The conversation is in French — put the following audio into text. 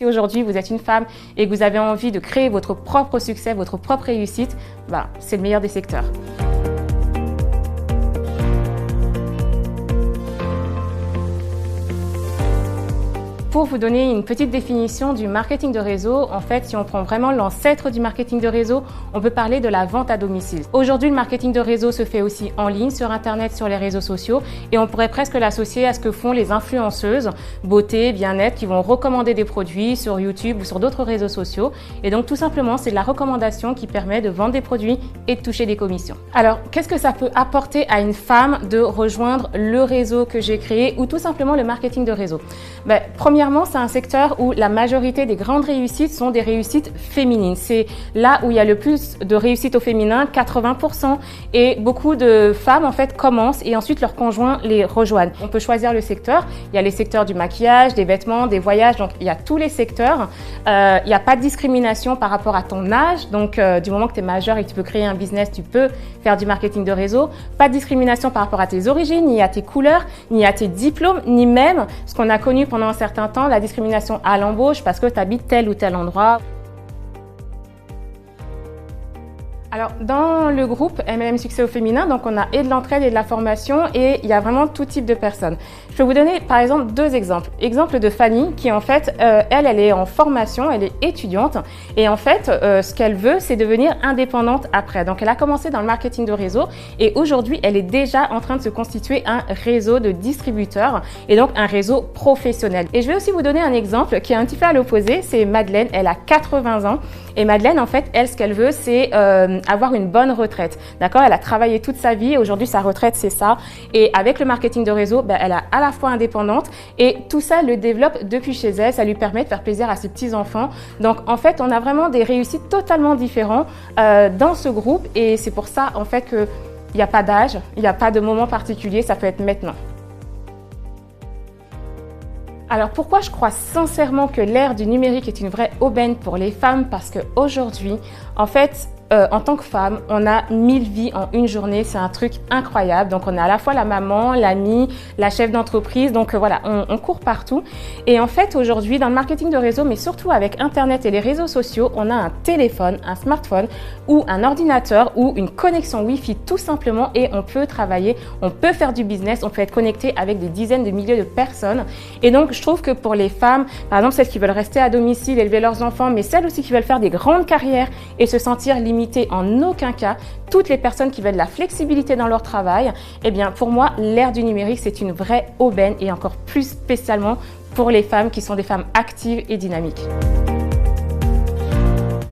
Si aujourd'hui vous êtes une femme et que vous avez envie de créer votre propre succès, votre propre réussite, c'est le meilleur des secteurs. Pour vous donner une petite définition du marketing de réseau, en fait, si on prend vraiment l'ancêtre du marketing de réseau, on peut parler de la vente à domicile. Aujourd'hui, le marketing de réseau se fait aussi en ligne, sur Internet, sur les réseaux sociaux, et on pourrait presque l'associer à ce que font les influenceuses beauté, bien-être, qui vont recommander des produits sur YouTube ou sur d'autres réseaux sociaux. Et donc, tout simplement, c'est de la recommandation qui permet de vendre des produits et de toucher des commissions. Alors, qu'est-ce que ça peut apporter à une femme de rejoindre le réseau que j'ai créé ou tout simplement le marketing de réseau? Premièrement, c'est un secteur où la majorité des grandes réussites sont des réussites féminines. C'est là où il y a le plus de réussite au féminin, 80%. Et beaucoup de femmes, en fait, commencent et ensuite leurs conjoints les rejoignent. On peut choisir le secteur. Il y a les secteurs du maquillage, des vêtements, des voyages. Donc, il y a tous les secteurs. Il n'y a pas de discrimination par rapport à ton âge. Donc, du moment que tu es majeur et que tu peux créer un business, tu peux faire du marketing de réseau. Pas de discrimination par rapport à tes origines, ni à tes couleurs, ni à tes diplômes, ni même ce qu'on a connu pendant un certain temps, la discrimination à l'embauche parce que tu habites tel ou tel endroit. Alors, dans le groupe MLM Succès au féminin, donc on a et de l'entraide et de la formation et il y a vraiment tout type de personnes. Je peux vous donner par exemple deux exemples. Exemple de Fanny qui en fait, elle est en formation, elle est étudiante et en fait, ce qu'elle veut, c'est devenir indépendante après. Donc, elle a commencé dans le marketing de réseau et aujourd'hui, elle est déjà en train de se constituer un réseau de distributeurs et donc un réseau professionnel. Et je vais aussi vous donner un exemple qui est un petit peu à l'opposé, c'est Madeleine, elle a 80 ans et Madeleine, en fait, elle, ce qu'elle veut, c'est avoir une bonne retraite, d'accord? Elle a travaillé toute sa vie et aujourd'hui sa retraite c'est ça. Et avec le marketing de réseau, elle est à la fois indépendante et tout ça elle le développe depuis chez elle. Ça lui permet de faire plaisir à ses petits enfants. Donc en fait, on a vraiment des réussites totalement différentes dans ce groupe et c'est pour ça en fait que il n'y a pas d'âge, il n'y a pas de moment particulier. Ça peut être maintenant. Alors pourquoi je crois sincèrement que l'ère du numérique est une vraie aubaine pour les femmes? Parce qu'aujourd'hui, en fait, en tant que femme, on a 1000 vies en une journée, c'est un truc incroyable. Donc on a à la fois la maman, l'amie, la chef d'entreprise, donc voilà, on court partout. Et en fait aujourd'hui dans le marketing de réseau, mais surtout avec Internet et les réseaux sociaux, on a un téléphone, un smartphone ou un ordinateur ou une connexion Wi-Fi tout simplement et on peut travailler, on peut faire du business, on peut être connecté avec des dizaines de milliers de personnes. Et donc je trouve que pour les femmes, par exemple celles qui veulent rester à domicile, élever leurs enfants, mais celles aussi qui veulent faire des grandes carrières et se sentir limitées en aucun cas, toutes les personnes qui veulent de la flexibilité dans leur travail, eh bien pour moi, l'ère du numérique, c'est une vraie aubaine et encore plus spécialement pour les femmes qui sont des femmes actives et dynamiques.